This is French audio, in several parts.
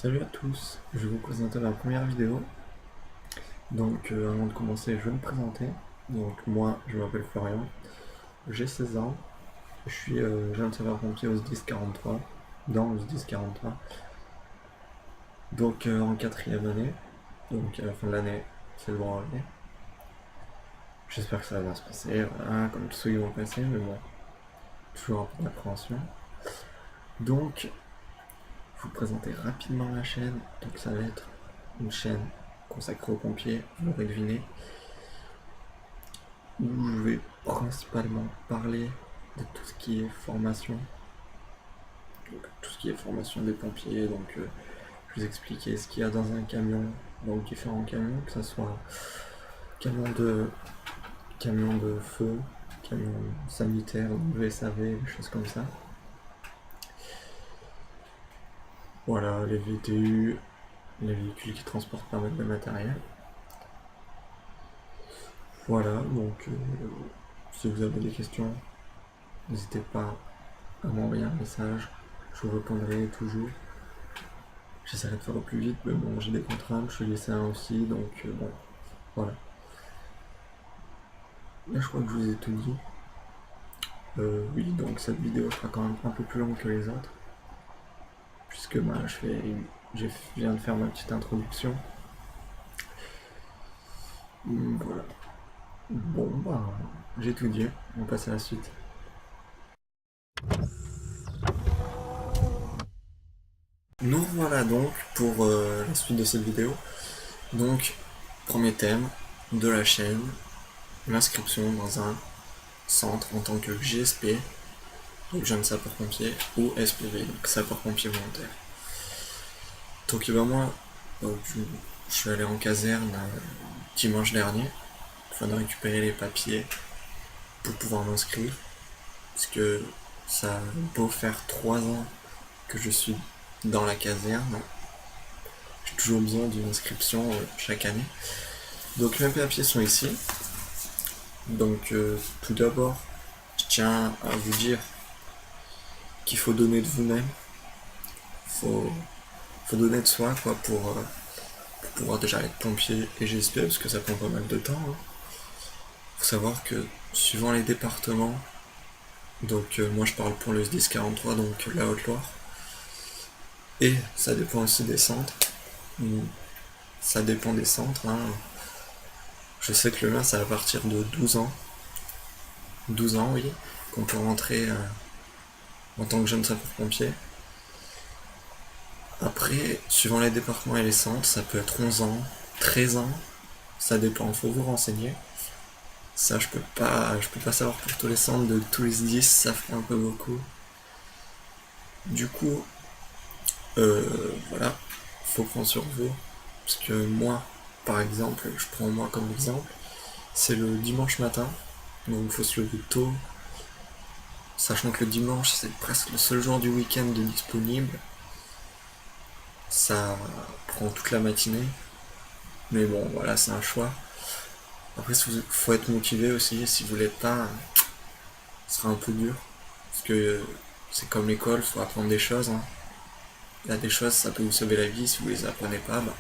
Salut à tous, je vais vous présenter ma première vidéo. Donc avant de commencer, je vais me présenter. Donc moi, je m'appelle Florian, j'ai 16 ans, j'ai un sapeur-pompier au SDIS 43, dans le SDIS 43. Donc en quatrième année, donc à la fin de l'année, c'est le droit à l'année. J'espère que ça va bien se passer, voilà, comme tous ceux qui vont passer, mais bon, toujours un peu d'appréhension. Donc, je vais vous présenter rapidement la chaîne. Donc ça va être une chaîne consacrée aux pompiers, vous l'aurez deviné, où je vais principalement parler de tout ce qui est formation, donc tout ce qui est formation des pompiers. Donc je vais vous expliquer ce qu'il y a dans un camion, donc différents camions, que ce soit camion de, camion de feu, camion sanitaire, VSAV, des choses comme ça. Voilà, les VTU, les véhicules qui transportent pas mal de matériel. Voilà, donc si vous avez des questions, n'hésitez pas à m'envoyer un message, je vous répondrai toujours. J'essaierai de faire au plus vite, mais bon, j'ai des contraintes, je suis lycéen aussi, donc bon, voilà. Là, je crois que je vous ai tout dit. Oui, donc cette vidéo sera quand même un peu plus longue que les autres, puisque bah, je viens de faire ma petite introduction. Voilà. Bon, bah, j'ai tout dit, on passe à la suite. Nous voilà donc pour la suite de cette vidéo. Donc, premier thème de la chaîne, l'inscription dans un centre en tant que GSP, donc jeune sapeur-pompier, ou SPV, donc sapeur-pompier volontaire. Donc moi, je suis allé en caserne dimanche dernier, afin de récupérer les papiers pour pouvoir m'inscrire, parce que ça a beau faire 3 ans que je suis dans la caserne, j'ai toujours besoin d'une inscription chaque année. Donc mes papiers sont ici. Donc tout d'abord, je tiens à vous dire qu'il faut donner de vous-même, faut, faut donner de soi quoi pour pouvoir déjà être pompier et GSP, parce que ça prend pas mal de temps. Faut savoir que suivant les départements, donc moi je parle pour le SDIS 43, donc la Haute-Loire, et ça dépend aussi des centres. Ça dépend des centres. Je sais que le mien, c'est à partir de 12 ans. 12 ans, oui, qu'on peut rentrer en tant que jeune sapeur-pompier. Après, suivant les départements et les centres, ça peut être 11 ans, 13 ans, ça dépend, il faut vous renseigner. Ça, je peux pas savoir pour tous les centres, de tous les 10, ça fait un peu beaucoup. Du coup, voilà, faut prendre sur vous. Parce que moi, par exemple, je prends moi comme exemple, c'est le dimanche matin, donc il faut se lever tôt, sachant que le dimanche, c'est presque le seul jour du week-end disponible. Ça prend toute la matinée, mais bon, voilà, c'est un choix. Après, il faut être motivé aussi, si vous l'êtes pas, ce sera un peu dur. Parce que c'est comme l'école, faut apprendre des choses. Il y a des choses, ça peut vous sauver la vie, si vous les apprenez pas, bah,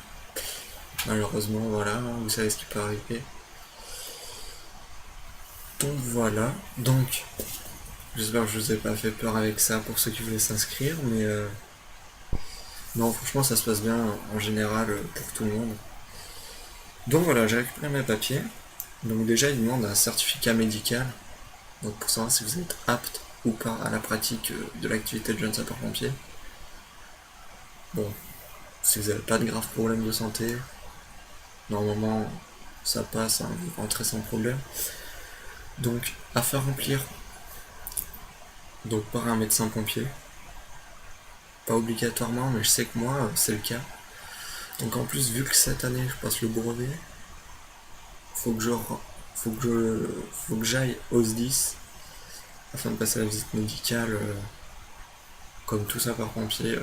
malheureusement, voilà, vous savez ce qui peut arriver. Donc voilà, donc j'espère que je vous ai pas fait peur avec ça pour ceux qui voulaient s'inscrire, mais non, franchement, ça se passe bien en général pour tout le monde. Donc voilà, j'ai récupéré mes papiers. Donc déjà, il demande un certificat médical, donc pour savoir si vous êtes apte ou pas à la pratique de l'activité de jeune sapeur-pompier. Bon, si vous n'avez pas de graves problèmes de santé, normalement ça passe, vous rentrez sans problème. Donc à faire remplir donc par un médecin pompier. Pas obligatoirement, mais je sais que moi c'est le cas. Donc en plus, vu que cette année je passe le brevet, faut que je faut que j'aille au SDIS afin de passer la visite médicale comme tout sapeur-pompier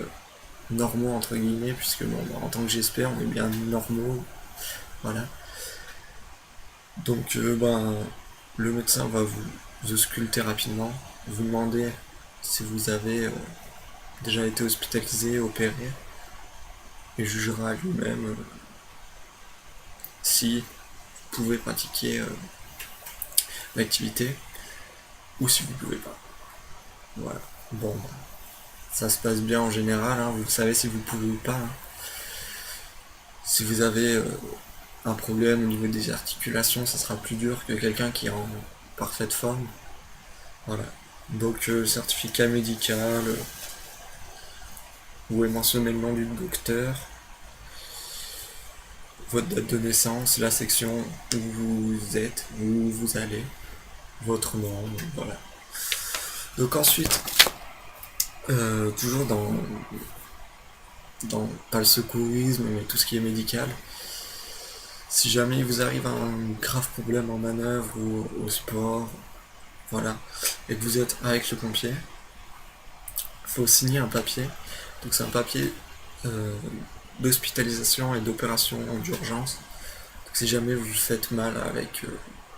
normaux entre guillemets, puisque bon, en tant que j'espère, on est bien normaux, voilà. Donc le médecin va vous ausculter rapidement, vous demander si vous avez déjà été hospitalisé, opéré. et jugera lui-même si vous pouvez pratiquer l'activité ou si vous pouvez pas. Voilà. Bon, ça se passe bien en général, hein, vous le savez si vous pouvez ou pas. Hein. Si vous avez un problème au niveau des articulations, ça sera plus dur que quelqu'un qui est en parfaite forme. Voilà. Donc certificat médical, où est mentionné le nom du docteur, votre date de naissance, la section où vous êtes, où vous allez, votre nom, voilà. Donc ensuite, toujours dans pas le secourisme, mais tout ce qui est médical, si jamais il vous arrive un grave problème en manœuvre ou au sport, voilà, et que vous êtes avec le pompier, il faut signer un papier. Donc c'est un papier d'hospitalisation et d'opération d'urgence. Donc si jamais vous faites mal avec,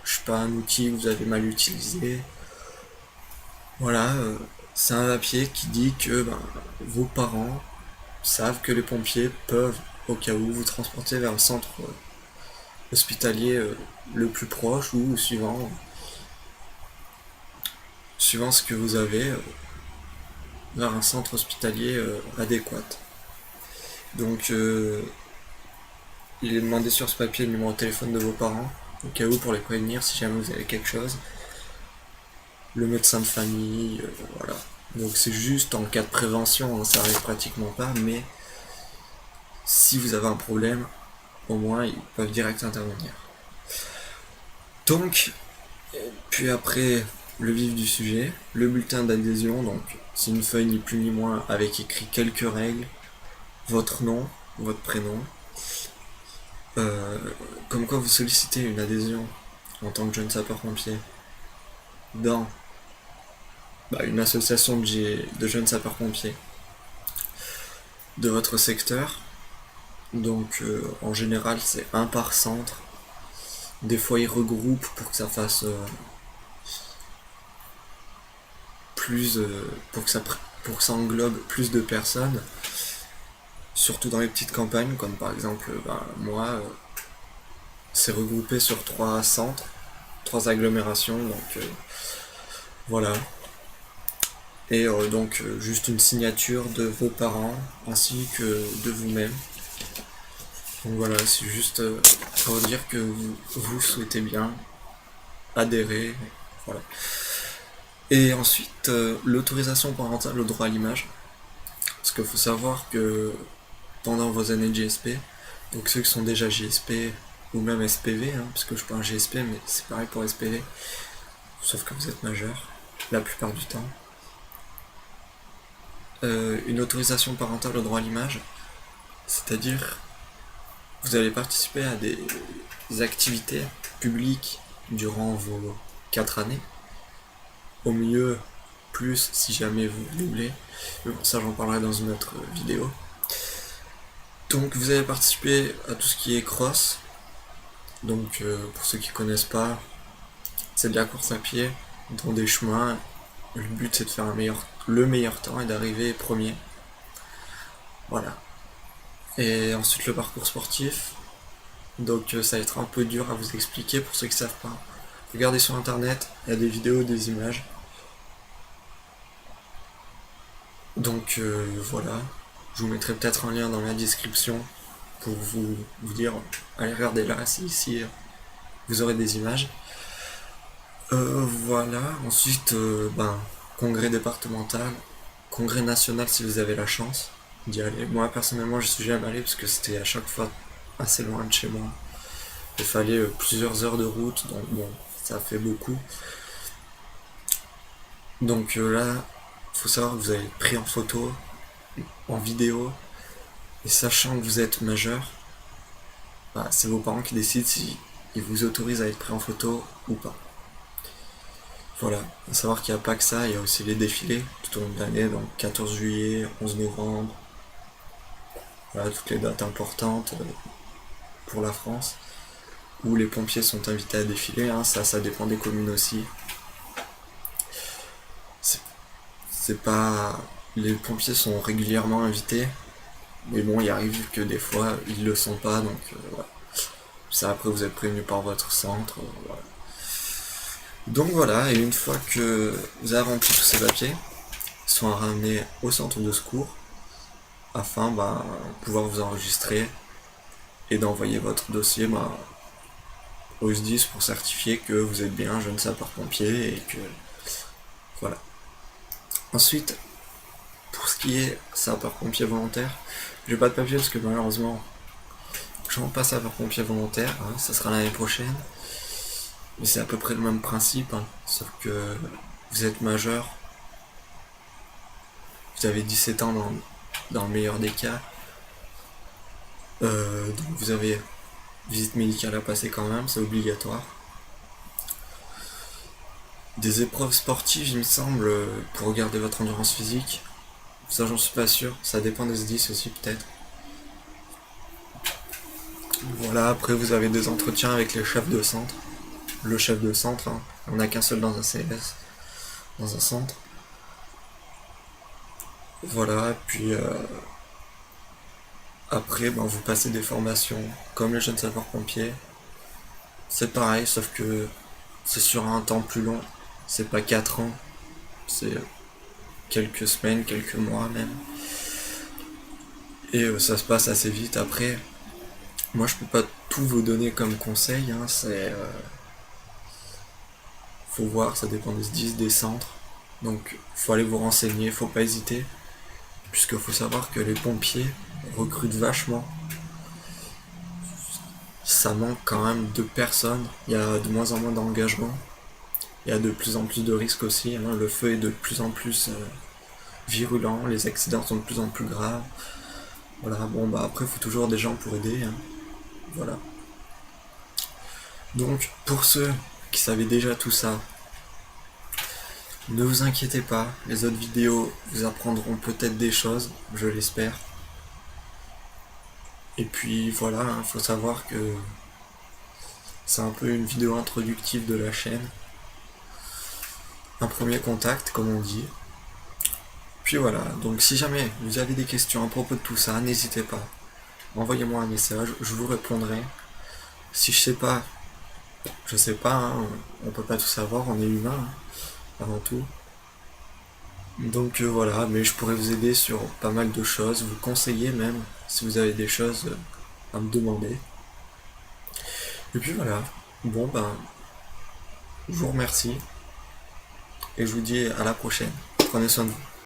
je sais pas, un outil que vous avez mal utilisé, voilà, c'est un papier qui dit que vos parents savent que les pompiers peuvent, au cas où, vous transporter vers le centre hospitalier le plus proche ou suivant ce que vous avez, vers un centre hospitalier adéquat. Donc il est demandé sur ce papier le numéro de téléphone de vos parents, au cas où, pour les prévenir si jamais vous avez quelque chose. Le médecin de famille, voilà. Donc c'est juste en cas de prévention, hein, ça arrive pratiquement pas, mais si vous avez un problème, au moins ils peuvent direct intervenir. Donc, puis après, le vif du sujet, le bulletin d'adhésion, donc c'est une feuille ni plus ni moins avec écrit quelques règles, votre nom, votre prénom, comme quoi vous sollicitez une adhésion en tant que jeune sapeur-pompier dans une association de jeunes sapeurs-pompiers de votre secteur. Donc en général c'est un par centre. Des fois ils regroupent pour que ça fasse pour que ça englobe plus de personnes. Surtout dans les petites campagnes, comme par exemple moi, c'est regroupé sur 3 centres, 3 agglomérations, donc voilà. Et donc juste une signature de vos parents ainsi que de vous-même. Donc voilà, c'est juste pour dire que vous souhaitez bien adhérer. Voilà. Et ensuite, l'autorisation parentale au droit à l'image. Parce qu'il faut savoir que pendant vos années de GSP, donc ceux qui sont déjà GSP ou même SPV, hein, parce que je parle GSP, mais c'est pareil pour SPV, sauf que vous êtes majeur, la plupart du temps. Une autorisation parentale au droit à l'image, c'est-à-dire vous allez participer à des activités publiques durant vos 4 années, au mieux plus si jamais vous voulez, mais bon, ça j'en parlerai dans une autre vidéo. Donc vous allez participer à tout ce qui est cross, donc pour ceux qui connaissent pas, c'est de la course à pied dans des chemins. Le but c'est de faire le meilleur temps et d'arriver premier. Voilà. Et ensuite le parcours sportif. Donc ça va être un peu dur à vous expliquer pour ceux qui savent pas. Regardez sur internet, il y a des vidéos, des images. Donc voilà. Je vous mettrai peut-être un lien dans la description pour vous dire allez regarder là si vous aurez des images. Voilà. Ensuite congrès départemental, congrès national si vous avez la chance d'y aller. Moi personnellement je suis jamais allé parce que c'était à chaque fois assez loin de chez moi. Il fallait plusieurs heures de route, donc bon, ça fait beaucoup. Donc là, faut savoir que vous allez être pris en photo, en vidéo, et sachant que vous êtes majeur, c'est vos parents qui décident si ils vous autorisent à être pris en photo ou pas. Voilà, à savoir qu'il n'y a pas que ça, il y a aussi les défilés tout au long de l'année, donc 14 juillet, 11 novembre, voilà, toutes les dates importantes pour la France, où les pompiers sont invités à défiler, hein, ça dépend des communes aussi. C'est pas... Les pompiers sont régulièrement invités, Mais bon, il arrive que des fois, ils le sont pas, donc voilà. Ça, après, vous êtes prévenu par votre centre. Voilà. Donc voilà, et une fois que vous avez rempli tous ces papiers, ils sont ramenés au centre de secours afin de pouvoir vous enregistrer et d'envoyer votre dossier au SDIS pour certifier que vous êtes bien jeune sapeur-pompier et que voilà. Ensuite, pour ce qui est sapeur-pompier volontaire, j'ai pas de papier parce que malheureusement je rentre pas sapeur-pompier volontaire, hein, ça sera l'année prochaine. Mais c'est à peu près le même principe, hein, sauf que vous êtes majeur, vous avez 17 ans dans le meilleur des cas, donc vous avez visite médicale à passer quand même, c'est obligatoire. Des épreuves sportives, il me semble, pour garder votre endurance physique, ça j'en suis pas sûr, ça dépend des SDIS aussi peut-être. Voilà, après vous avez des entretiens avec les chefs de centre. Le chef de centre, hein, on n'a qu'un seul dans un CS, dans un centre. Voilà, puis après vous passez des formations comme les jeunes sapeurs-pompiers. C'est pareil, sauf que c'est sur un temps plus long. C'est pas 4 ans, c'est quelques semaines, quelques mois même. Et ça se passe assez vite. Après, moi je peux pas tout vous donner comme conseil, hein, faut voir, ça dépend des 10 des centres. Donc faut aller vous renseigner, faut pas hésiter. Puisque faut savoir que les pompiers recrutent vachement. Ça manque quand même de personnes, il y a de moins en moins d'engagement. Il y a de plus en plus de risques aussi, hein. Le feu est de plus en plus virulent, les accidents sont de plus en plus graves. Voilà, après il faut toujours des gens pour aider, hein. Voilà. Donc pour ceux qui savaient déjà tout ça, ne vous inquiétez pas, les autres vidéos vous apprendront peut-être des choses, je l'espère. Et puis voilà, il faut savoir que c'est un peu une vidéo introductive de la chaîne. Un premier contact, comme on dit. Puis voilà, donc si jamais vous avez des questions à propos de tout ça, n'hésitez pas. Envoyez-moi un message, je vous répondrai. Si je sais pas, je sais pas, hein, on peut pas tout savoir, on est humain, hein, avant tout. Donc voilà, mais je pourrais vous aider sur pas mal de choses, vous conseiller même, si vous avez des choses à me demander. Et puis voilà, je vous remercie, et je vous dis à la prochaine. Prenez soin de vous.